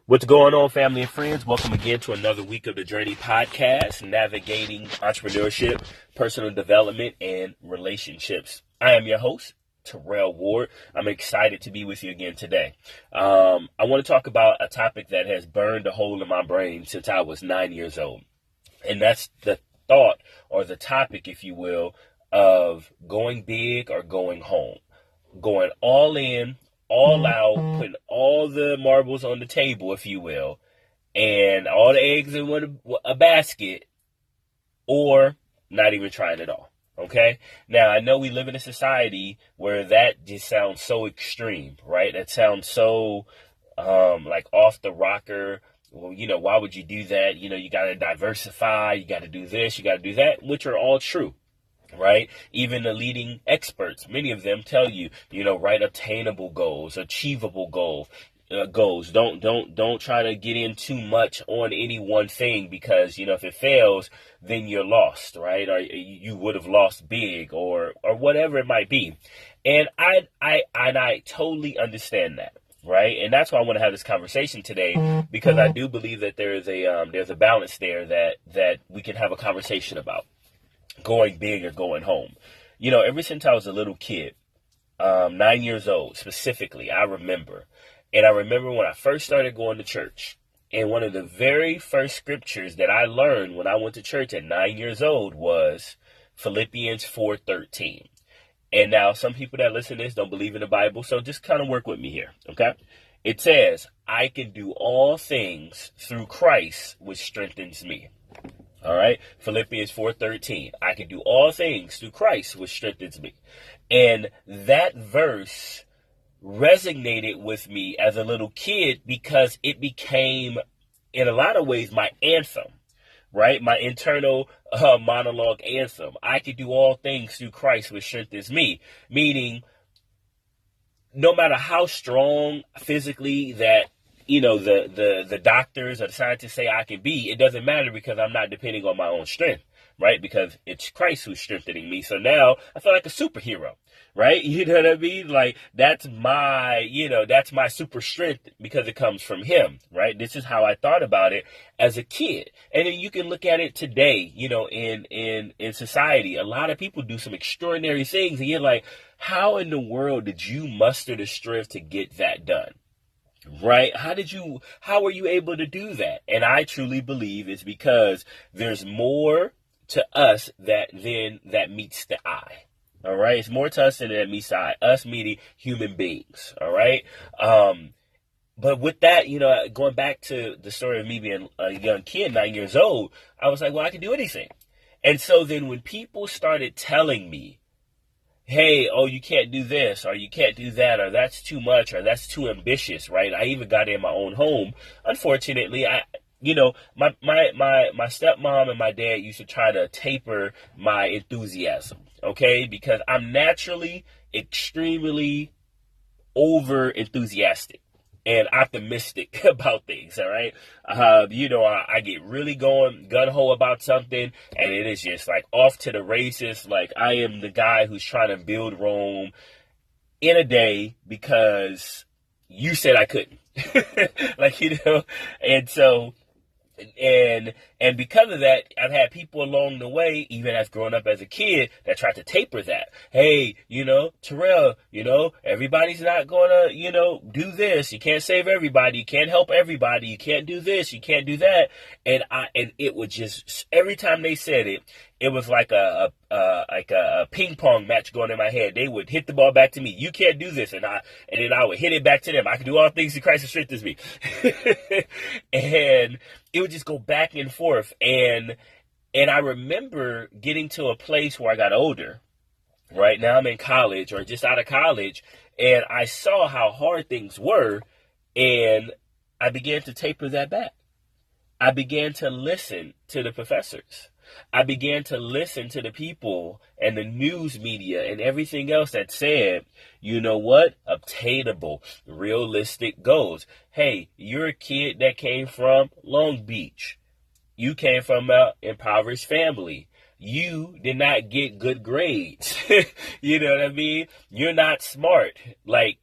What's going on, family and friends? Welcome again to another week of the Journey Podcast, navigating entrepreneurship, personal development, and relationships. I am your host, Terrell Ward. I'm excited to be with you again today. I want to talk about a topic that has burned a hole in my brain since I was 9 years old. And that's the thought, or the topic, if you will, of going big or going home. Going all in, all out, putting all the marbles on the table, if you will, and all the eggs in a basket, or not even trying at all. Okay? Now, I know we live in a society where that just sounds so extreme, right? That sounds so like off the rocker. Well, why would you do that? You got to diversify, you got to do this, you got to do that, which are all true. Right? Even the leading experts, many of them tell you, write obtainable goals, achievable goals. Don't try to get in too much on any one thing because, if it fails, then you're lost, right? Or you would have lost big or whatever it might be. And I totally understand that. Right. And that's why I want to have this conversation today, because I do believe that there's a balance there that we can have a conversation about. Going big or going home. Ever since I was a little kid, 9 years old specifically, I remember when I first started going to church, and one of the very first scriptures that I learned when I went to church at 9 years old was Philippians 4:13. And now some people that listen to this don't believe in the Bible, so just kind of work with me here, okay? It says, I can do all things through Christ, which strengthens me. All right. Philippians 4:13. I can do all things through Christ, which strengthens me. And that verse resonated with me as a little kid because it became, in a lot of ways, my anthem, right? My internal monologue anthem. I can do all things through Christ, which strengthens me. Meaning, no matter how strong physically that the doctors or the scientists say I can be, it doesn't matter because I'm not depending on my own strength, right? Because it's Christ who's strengthening me. So now I feel like a superhero, right? You know what I mean? Like that's my super strength because it comes from him, right? This is how I thought about it as a kid. And then you can look at it today, in society. A lot of people do some extraordinary things and you're like, how in the world did you muster the strength to get that done? Right? How were you able to do that? And I truly believe it's because there's more to us that meets the eye. All right. It's more to us than that meets the eye. Us meeting human beings. All right. But with that, going back to the story of me being a young kid, 9 years old, I was like, well, I can do anything. And so then when people started telling me, hey, oh, you can't do this, or you can't do that, or that's too much, or that's too ambitious, right? I even got in my own home. Unfortunately, my stepmom and my dad used to try to taper my enthusiasm, okay? Because I'm naturally extremely over enthusiastic and optimistic about things, all right? I get really going gung-ho about something, and it is just like off to the races. Like I am the guy who's trying to build Rome in a day because you said I couldn't. And so and because of that, I've had people along the way, even as growing up as a kid, that tried to taper that. Hey, Terrell, everybody's not gonna, do this. You can't save everybody. You can't help everybody. You can't do this. You can't do that. And it would just, every time they said it, it was like a ping pong match going in my head. They would hit the ball back to me. You can't do this, and then I would hit it back to them. I can do all things through Christ who strengthens me. And it would just go back and forth. And I remember getting to a place where I got older. Right now I'm in college or just out of college, and I saw how hard things were, and I began to taper that back. I began to listen to the professors. I began to listen to the people and the news media and everything else that said, you know what? Obtainable, realistic goals. Hey, you're a kid that came from Long Beach. You came from an impoverished family. You did not get good grades. You know what I mean? You're not smart. Like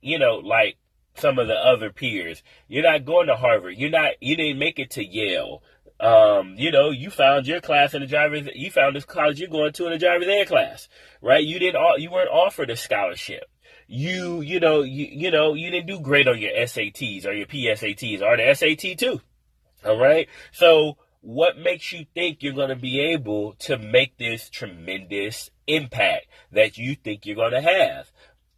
some of the other peers. You're not going to Harvard. You didn't make it to Yale. You found your class in you found this college you're going to in the driver's ed class, right? You weren't offered a scholarship. You didn't do great on your SATs or your PSATs or the SAT too. All right. So what makes you think you're going to be able to make this tremendous impact that you think you're going to have?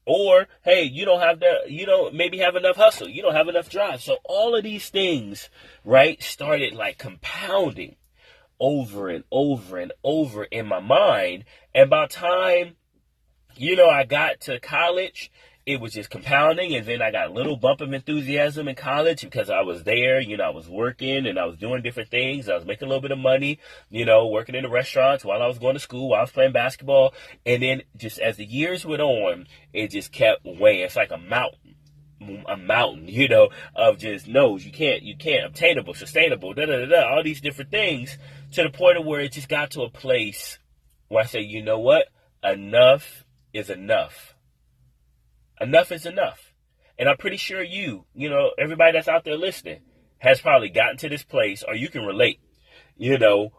Or, hey, you don't maybe have enough hustle. You don't have enough drive. So all of these things, right, started like compounding over and over and over in my mind. And by the time, I got to college, it was just compounding. And then I got a little bump of enthusiasm in college because I was there, I was working and I was doing different things. I was making a little bit of money, working in the restaurants while I was going to school, while I was playing basketball. And then just as the years went on, it just kept weighing. It's like a mountain, of just no's. You can't, obtainable, sustainable, all these different things, to the point of where it just got to a place where I say, you know what? Enough is enough. Enough is enough. And I'm pretty sure everybody that's out there listening has probably gotten to this place, or you can relate,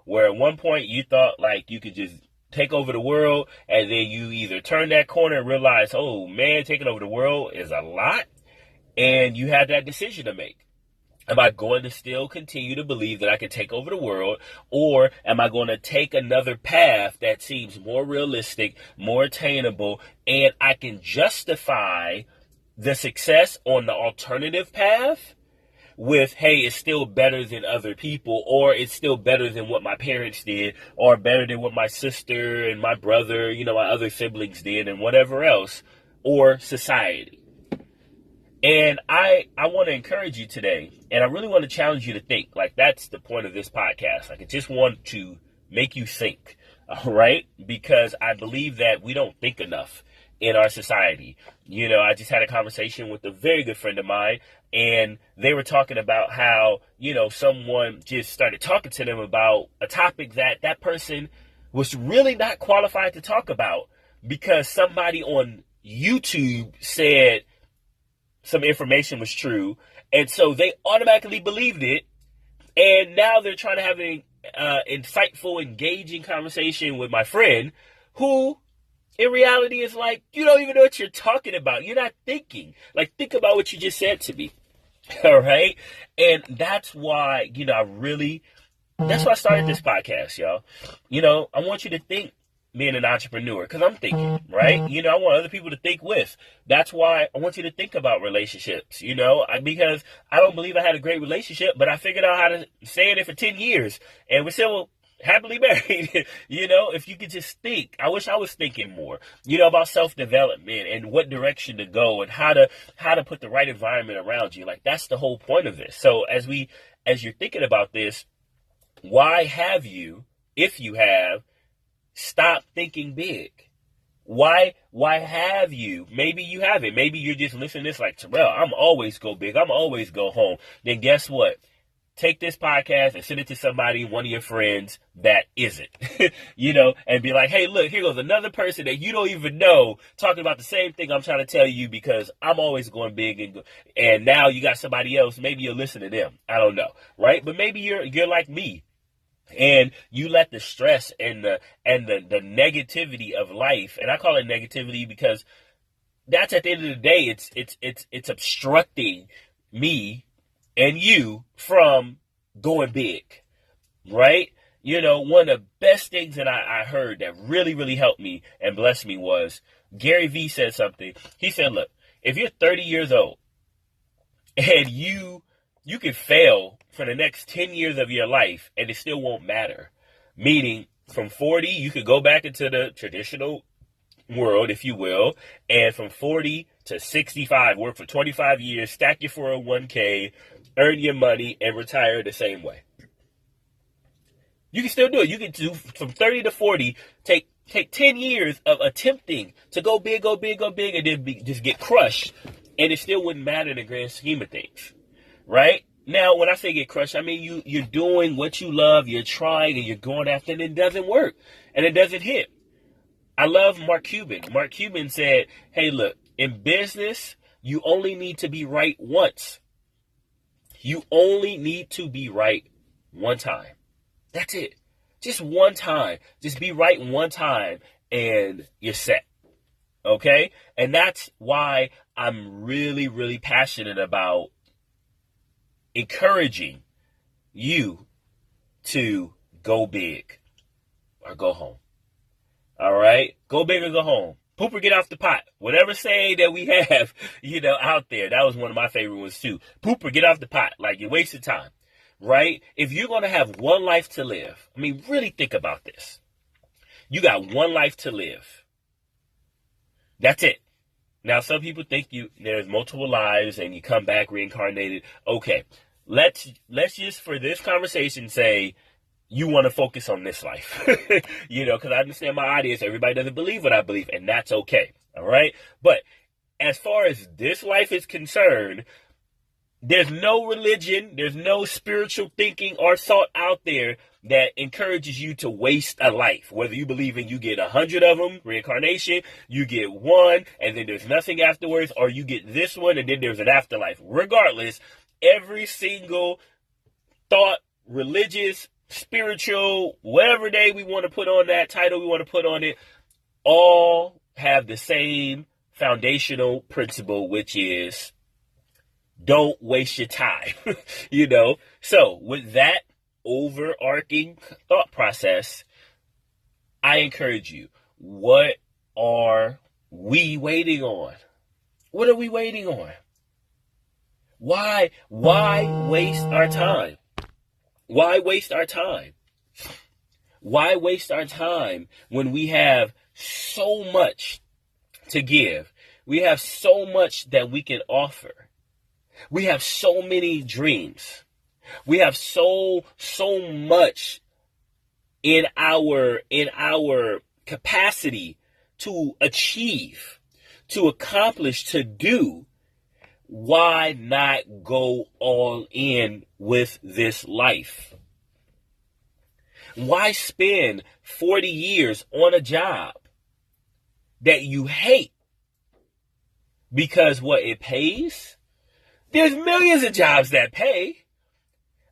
where at one point you thought like you could just take over the world, and then you either turn that corner and realize, oh man, taking over the world is a lot, and you had that decision to make. Am I going to still continue to believe that I can take over the world, or am I going to take another path that seems more realistic, more attainable, and I can justify the success on the alternative path with, hey, it's still better than other people, or it's still better than what my parents did, or better than what my sister and my brother, my other siblings did, and whatever else, or society. And I want to encourage you today, and I really want to challenge you to think. Like, that's the point of this podcast. Like, I just want to make you think, all right? Because I believe that we don't think enough in our society. I just had a conversation with a very good friend of mine, and they were talking about how, someone just started talking to them about a topic that person was really not qualified to talk about, because somebody on YouTube said some information was true, and so they automatically believed it, and now they're trying to have an insightful, engaging conversation with my friend, who in reality is like, you don't even know what you're talking about. You're not thinking. Like, think about what you just said to me. All right? And that's why, that's why I started this podcast, y'all. I want you to think being an entrepreneur, because I'm thinking, right? I want other people to think with. That's why I want you to think about relationships, because I don't believe I had a great relationship, but I figured out how to stay in it for 10 years, and we're still happily married. If you could just think. I wish I was thinking more, about self-development and what direction to go and how to put the right environment around you. Like, that's the whole point of this. So as you're thinking about this, why have you, if you have, stop thinking big? Why have you? Maybe you haven't. Maybe you're just listening to this like, Terrell, I'm always go big. I'm always go home. Then guess what? Take this podcast and send it to somebody, one of your friends that isn't, and be like, hey, look, here goes another person that you don't even know talking about the same thing I'm trying to tell you, because I'm always going big, and now you got somebody else. Maybe you'll listen to them. I don't know. Right. But maybe you're like me, and you let the stress and the negativity of life, and I call it negativity because that's, at the end of the day, it's obstructing me and you from going big, right? One of the best things that I heard that really, really helped me and blessed me was Gary Vee said something. He said, look, if you're 30 years old and you can fail for the next 10 years of your life and it still won't matter. Meaning, from 40, you could go back into the traditional world, if you will, and from 40 to 65, work for 25 years, stack your 401k, earn your money, and retire the same way. You can still do it. You can do from 30 to 40, take 10 years of attempting to go big, and then just get crushed, and it still wouldn't matter in the grand scheme of things, right? Now, when I say get crushed, I mean you're doing what you love, you're trying, and you're going after it, and it doesn't work, and it doesn't hit. I love Mark Cuban. Mark Cuban said, hey, look, in business, You only need to be right once. You only need to be right one time. That's it. Just one time. Just be right one time and you're set. Okay? And that's why I'm really, really passionate about encouraging you to go big or go home. All right? Go big or go home. Poop or get off the pot. Whatever saying that we have, out there. That was one of my favorite ones too. Poop or get off the pot. Like, you're wasting time. Right? If you're going to have one life to live, really think about this. You got one life to live. That's it. Now, some people think there's multiple lives and you come back reincarnated. Okay. Let's just, for this conversation, say you want to focus on this life. Because I understand my audience. Everybody doesn't believe what I believe, and that's okay. All right? But as far as this life is concerned, there's no religion, there's no spiritual thinking or thought out there that encourages you to waste a life. Whether you believe in you get 100 of them, reincarnation, you get one, and then there's nothing afterwards, or you get this one, and then there's an afterlife. Regardless, every single thought, religious, spiritual, whatever day we want to put on that title, we want to put on it, all have the same foundational principle, which is don't waste your time. So with that overarching thought process, I encourage you, what are we waiting on? What are we waiting on? Why waste our time? Why waste our time? Why waste our time when we have so much to give? We have so much that we can offer. We have so many dreams. We have so much in our capacity to achieve, to accomplish, to do. Why not go all in with this life? Why spend 40 years on a job that you hate because it pays? There's millions of jobs that pay.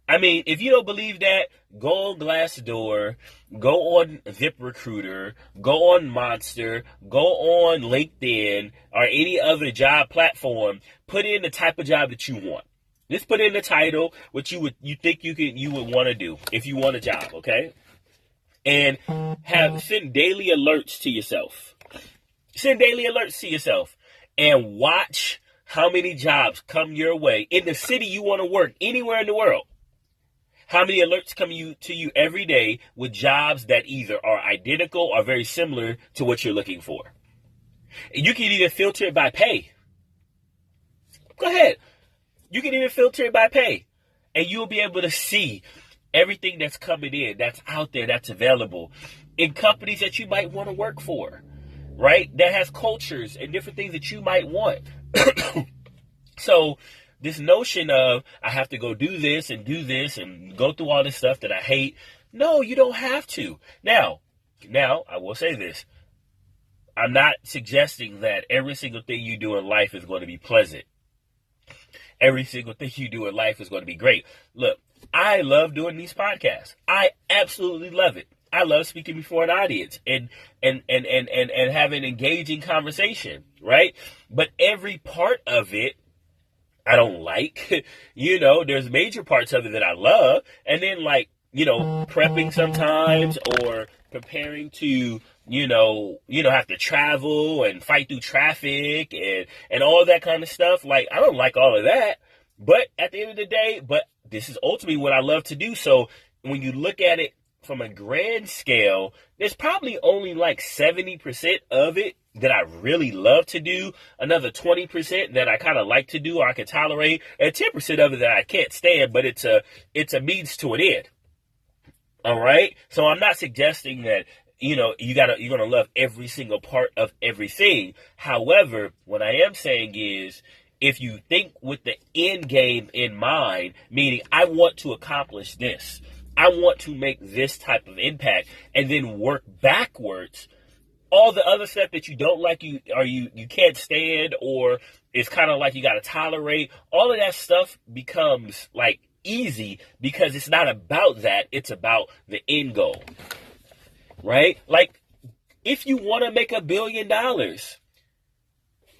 If you don't believe that, go on Glassdoor, go on ZipRecruiter, go on Monster, go on LinkedIn or any other job platform. Put in the type of job that you want. Just put in the title, what you think you would want to do if you want a job, okay? And send daily alerts to yourself. Send daily alerts to yourself and watch how many jobs come your way in the city you want to work, anywhere in the world. How many alerts come to you every day with jobs that either are identical or very similar to what you're looking for? You can even filter it by pay. Go ahead. You can even filter it by pay. And you'll be able to see everything that's coming in, that's out there, that's available in companies that you might want to work for, right? That has cultures and different things that you might want. So this notion of I have to go do this and go through all this stuff that I hate. No, you don't have to. Now, I will say this. I'm not suggesting that every single thing you do in life is going to be pleasant. Every single thing you do in life is going to be great. Look, I love doing these podcasts. I absolutely love it. I love speaking before an audience and having engaging conversation, right? But every part of it I don't like. There's major parts of it that I love. And then prepping sometimes or preparing to, have to travel and fight through traffic and all that kind of stuff. I don't like all of that. But at the end of the day, this is ultimately what I love to do. So when you look at it from a grand scale, there's probably only 70% of it that I really love to do, another 20% that I kind of like to do or I can tolerate, and 10% of it that I can't stand, but it's a means to an end. All right? So I'm not suggesting that, you're going to love every single part of everything. However, what I am saying is, if you think with the end game in mind, meaning I want to accomplish this, I want to make this type of impact, and then work backwards, all the other stuff that you don't like, you can't stand, or It's kind of like you got to tolerate. All of that stuff becomes like easy because it's not about that. It's about the end goal, right? Like if you want to make $1 billion,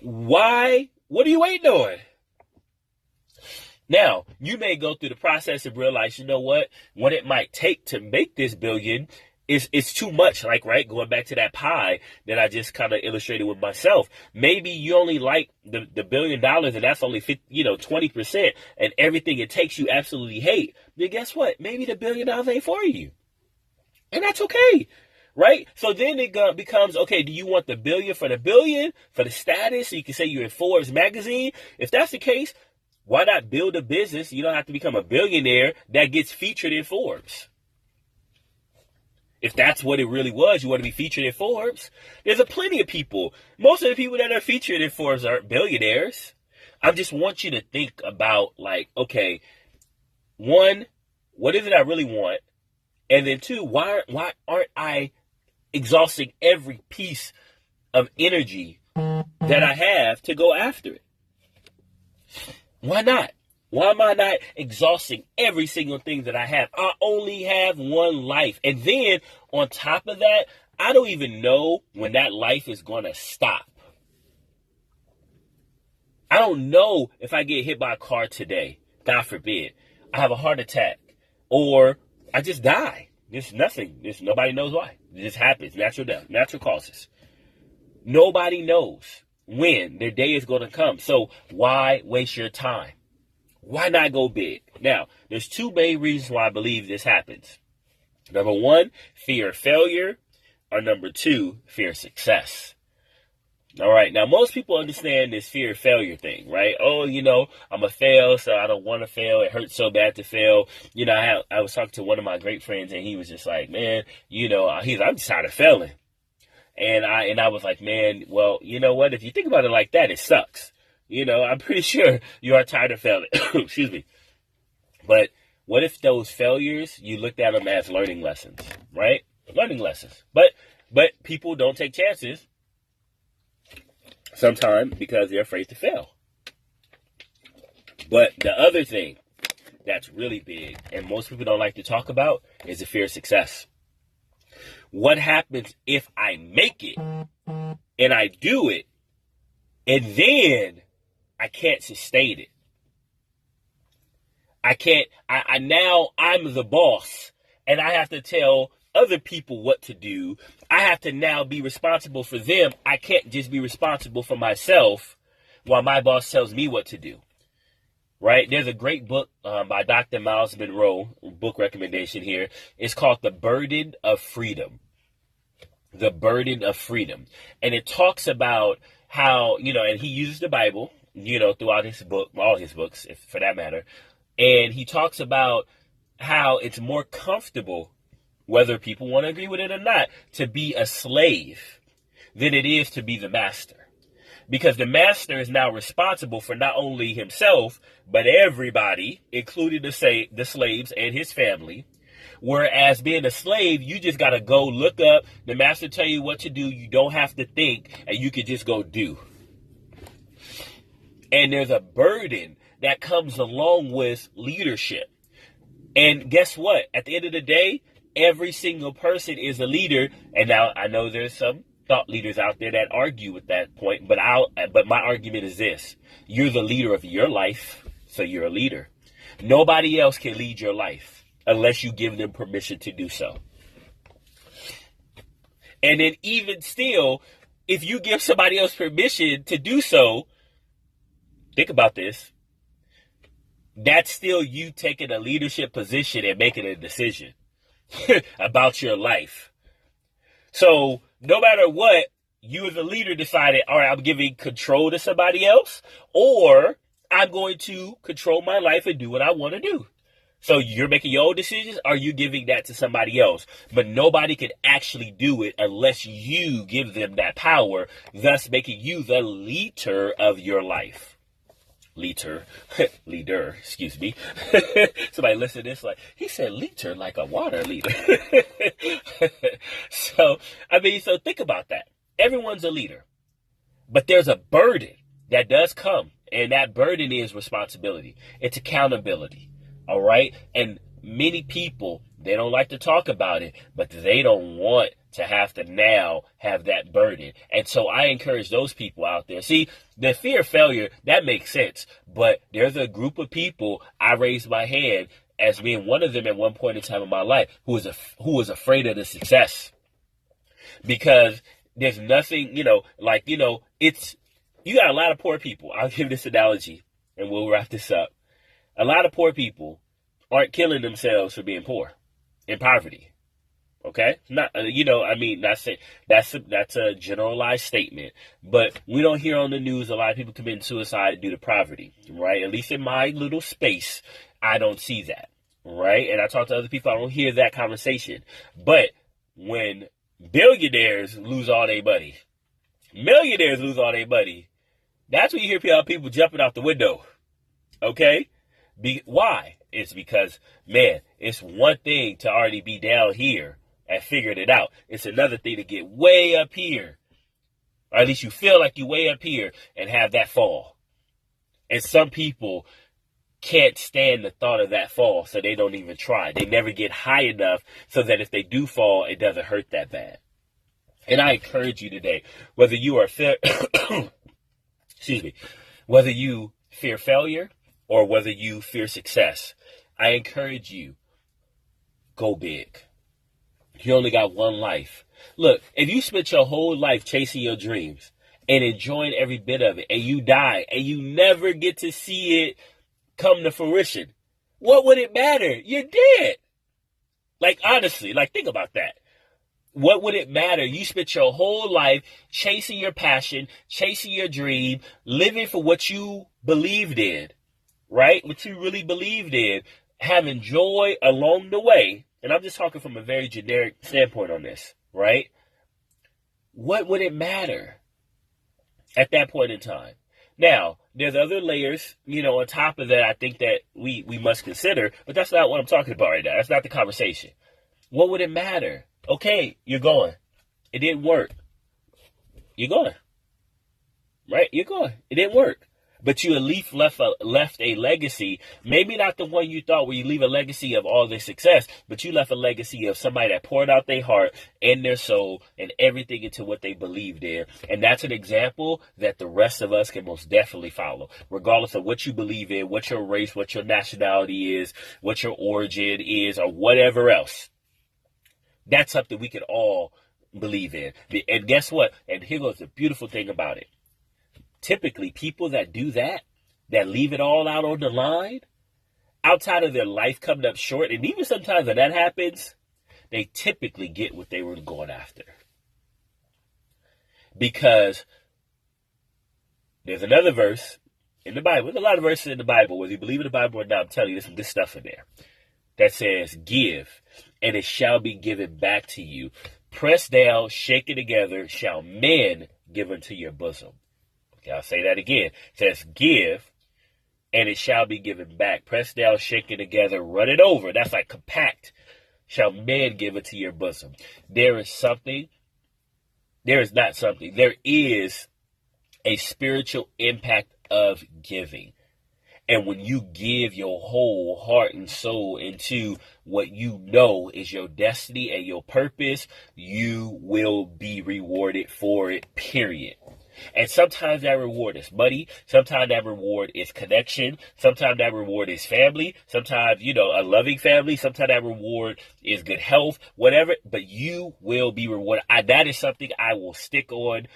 why? What are you waiting on? Now, you may go through the process and realize, you know what it might take to make this billion is too much. Like, right, going back to that pie that I just kind of illustrated with myself. Maybe you only like the $1 billion and that's only 20%, and everything it takes you absolutely hate. Then guess what? Maybe the $1 billion ain't for you. And that's okay. Right? So then it becomes, okay, do you want the billion, for the status, so you can say you're in Forbes magazine? If that's the case, why not build a business? You don't have to become a billionaire that gets featured in Forbes. If that's what it really was, you want to be featured in Forbes. There's plenty of people. Most of the people that are featured in Forbes aren't billionaires. I just want you to think about, like, okay, one, what is it I really want? And then two, why aren't I exhausting every piece of energy that I have to go after it? Why not? Why am I not exhausting every single thing that I have? I only have one life. And then on top of that, I don't even know when that life is going to stop. I don't know if I get hit by a car today, God forbid, I have a heart attack, or I just die. There's nothing. Nobody knows why. It just happens. Natural death, natural causes. Nobody knows when their day is going to come. So why waste your time? Why not go big? Now, there's two main reasons why I believe this happens. Number one, fear of failure, or number two, fear of success. All right. Now, most people understand this fear of failure thing, right? Oh, I'm a fail, so I don't want to fail. It hurts so bad to fail. I was talking to one of my great friends, and he was just like, man, I'm just tired of failing. And I was like, man, well, you know what? If you think about it like that, it sucks. I'm pretty sure you are tired of failing. Excuse me. But what if those failures, you looked at them as learning lessons, right? Learning lessons. But people don't take chances sometimes because they're afraid to fail. But the other thing that's really big and most people don't like to talk about is the fear of success. What happens if I make it and I do it and then I can't sustain it? Now I'm the boss and I have to tell other people what to do. I have to now be responsible for them. I can't just be responsible for myself while my boss tells me what to do. Right? There's a great book by Dr. Miles Monroe, book recommendation here. It's called The Burden of Freedom. The Burden of Freedom. And it talks about how, and he uses the Bible, throughout his book, all his books, for that matter. And he talks about how it's more comfortable, whether people want to agree with it or not, to be a slave than it is to be the master. Because the master is now responsible for not only himself, but everybody, including the slaves and his family. Whereas being a slave, you just got to go look up, the master tell you what to do. You don't have to think, and you can just go do. And there's a burden that comes along with leadership. And guess what? At the end of the day, every single person is a leader. And now I know there's some thought leaders out there that argue with that point, but my argument is this: you're the leader of your life, so you're a leader. Nobody else can lead your life unless you give them permission to do so. And then even still, if you give somebody else permission to do so, think about this, that's still you taking a leadership position and making a decision about your life. So no matter what, you as a leader decided, all right, I'm giving control to somebody else, or I'm going to control my life and do what I want to do. So you're making your own decisions, or you giving that to somebody else. But nobody can actually do it unless you give them that power, thus making you the leader of your life. Leader, excuse me. Somebody listen to this like, he said liter like a water leader. So think about that. Everyone's a leader, but there's a burden. that does come. And that burden is responsibility. It's accountability. All right. And many people, they don't like to talk about it, but they don't want to have to now have that burden. And so I encourage those people out there. See, the fear of failure, that makes sense. But there's a group of people, I raised my hand as being one of them at one point in time in my life, who was afraid of the success. Because there's nothing, it's, you got a lot of poor people. I'll give this analogy and we'll wrap this up. A lot of poor people aren't killing themselves for being poor, in poverty. Okay? Not, not saying that's a generalized statement, but we don't hear on the news a lot of people committing suicide due to poverty, right? At least in my little space, I don't see that, right? And I talk to other people, I don't hear that conversation. But when billionaires lose all their money, millionaires lose all their money, that's when you hear people jumping out the window. Okay? Why? It's because, man, it's one thing to already be down here and figured it out. It's another thing to get way up here. Or at least you feel like you're way up here and have that fall. And some people can't stand the thought of that fall, so they don't even try. They never get high enough so that if they do fall, it doesn't hurt that bad. And I encourage you today, whether you are whether you fear failure or whether you fear success, I encourage you, go big. You only got one life. Look, if you spent your whole life chasing your dreams and enjoying every bit of it, and you die and you never get to see it come to fruition, what would it matter? You're dead. Like, honestly, think about that. What would it matter? You spent your whole life chasing your passion, chasing your dream, living for what you believed in, right? What you really believed in, having joy along the way. And I'm just talking from a very generic standpoint on this, right? What would it matter at that point in time? Now, there's other layers, on top of that, I think that we must consider, but that's not what I'm talking about right now. That's not the conversation. What would it matter? Okay, you're going. It didn't work. You're going. Right? You're going. It didn't work. But you at least left a legacy, maybe not the one you thought where you leave a legacy of all this success, but you left a legacy of somebody that poured out their heart and their soul and everything into what they believed in. And that's an example that the rest of us can most definitely follow, regardless of what you believe in, what your race, what your nationality is, what your origin is, or whatever else. That's something we can all believe in. And guess what? And here goes the beautiful thing about it. Typically, people that do that leave it all out on the line, outside of their life coming up short, and even sometimes when that happens, they typically get what they were going after. Because there's another verse in the Bible, there's a lot of verses in the Bible, whether you believe in the Bible or not, I'm telling you, there's some good stuff in there, that says, give, and it shall be given back to you. Pressed down, shaken together, shall men give unto your bosom. I'll say that again. It says, give, and it shall be given back. Pressed down, shaken together, run it over. That's like compact. Shall men give it to your bosom. There is a spiritual impact of giving. And when you give your whole heart and soul into what you know is your destiny and your purpose, you will be rewarded for it, period. And sometimes that reward is money. Sometimes that reward is connection. Sometimes that reward is family. Sometimes, a loving family. Sometimes that reward is good health, whatever. But you will be rewarded. That is something I will stick on,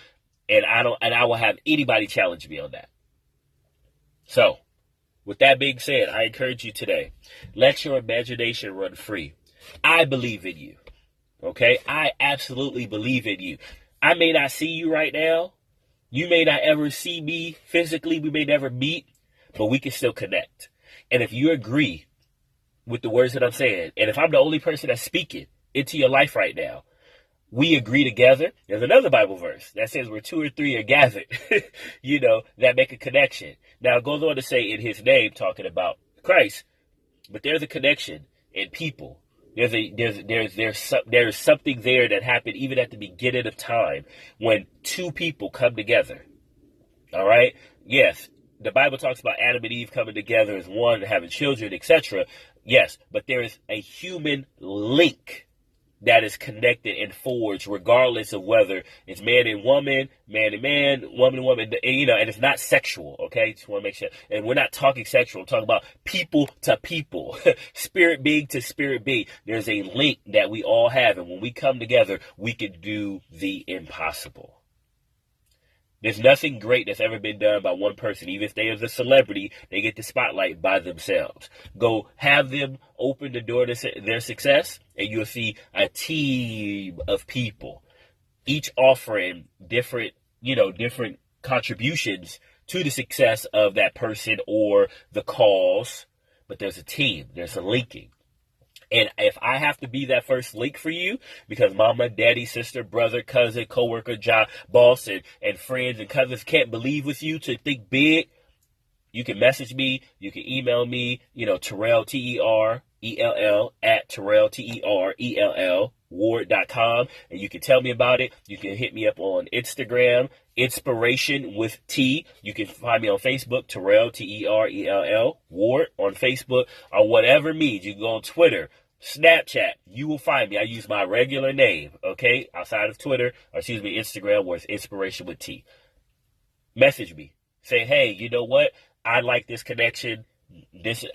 and I will have anybody challenge me on that. So, with that being said, I encourage you today, let your imagination run free. I believe in you. Okay? I absolutely believe in you. I may not see you right now. You may not ever see me physically. We may never meet, but we can still connect. And if you agree with the words that I'm saying, and if I'm the only person that's speaking into your life right now, we agree together. There's another Bible verse that says where 2 or 3 are gathered, that make a connection. Now it goes on to say in his name, talking about Christ, but there's a connection in people. There's something there that happened even at the beginning of time when 2 people come together. All right. Yes, the Bible talks about Adam and Eve coming together as one, having children, etc. Yes, but there is a human link that is connected and forged, regardless of whether it's man and woman, man and man, woman and woman, and it's not sexual, okay? Just want to make sure. And we're not talking sexual. I'm talking about people to people, spirit being to spirit being. There's a link that we all have, and when we come together, we can do the impossible. There's nothing great that's ever been done by one person. Even if they are the celebrity, they get the spotlight by themselves. Go have them open the door to their success, and you'll see a team of people, each offering different contributions to the success of that person or the cause. But there's a team. There's a linking. And if I have to be that first link for you, because mama, daddy, sister, brother, cousin, coworker, job, boss, and friends and cousins can't believe with you to think big, you can message me, you can email me, Terrell, Terell, at Terrell, Terell, Ward.com, and you can tell me about it. You can hit me up on Instagram, Inspiration with T. You can find me on Facebook, Terrell, Terell, Ward on Facebook, or whatever means. You can go on Twitter, Snapchat. You will find me. I use my regular name, okay? Outside of Twitter, Instagram, where it's Inspiration with T. Message me. Say, hey, you know what? I like this connection.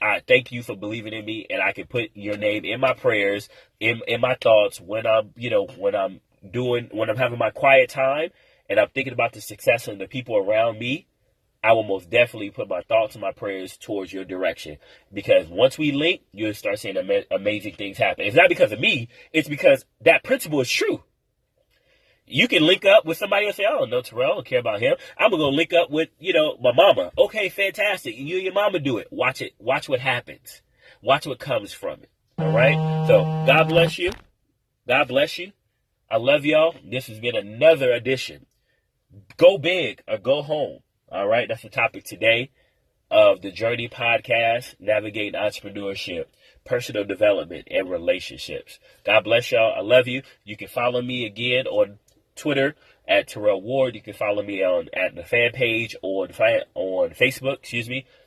I thank you for believing in me, and I can put your name in my prayers, in my thoughts when I'm having my quiet time and I'm thinking about the success of the people around me. I will most definitely put my thoughts and my prayers towards your direction, because once we link, you'll start seeing amazing things happen. It's not because of me. It's because that principle is true. You can link up with somebody and say, oh, no, Terrell, I don't care about him. I'm going to go link up with, my mama. Okay, fantastic. You and your mama do it. Watch it. Watch what happens. Watch what comes from it. All right? So, God bless you. God bless you. I love y'all. This has been another edition. Go big or go home. All right? That's the topic today of the Journey Podcast, Navigating Entrepreneurship, Personal Development, and Relationships. God bless y'all. I love you. You can follow me again on Twitter at Terrell Ward. You can follow me at the fan page on Facebook,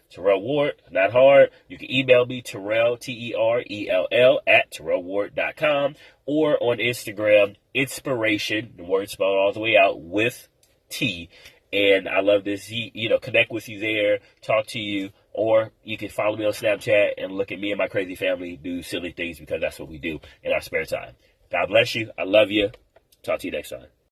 Terrell Ward. Not hard. You can email me, Terrell, Terell, at TerrellWard.com, or on Instagram, Inspiration, the word spelled all the way out, with T. And I love this, connect with you there, talk to you, or you can follow me on Snapchat and look at me and my crazy family do silly things, because that's what we do in our spare time. God bless you. I love you. Talk to you next time.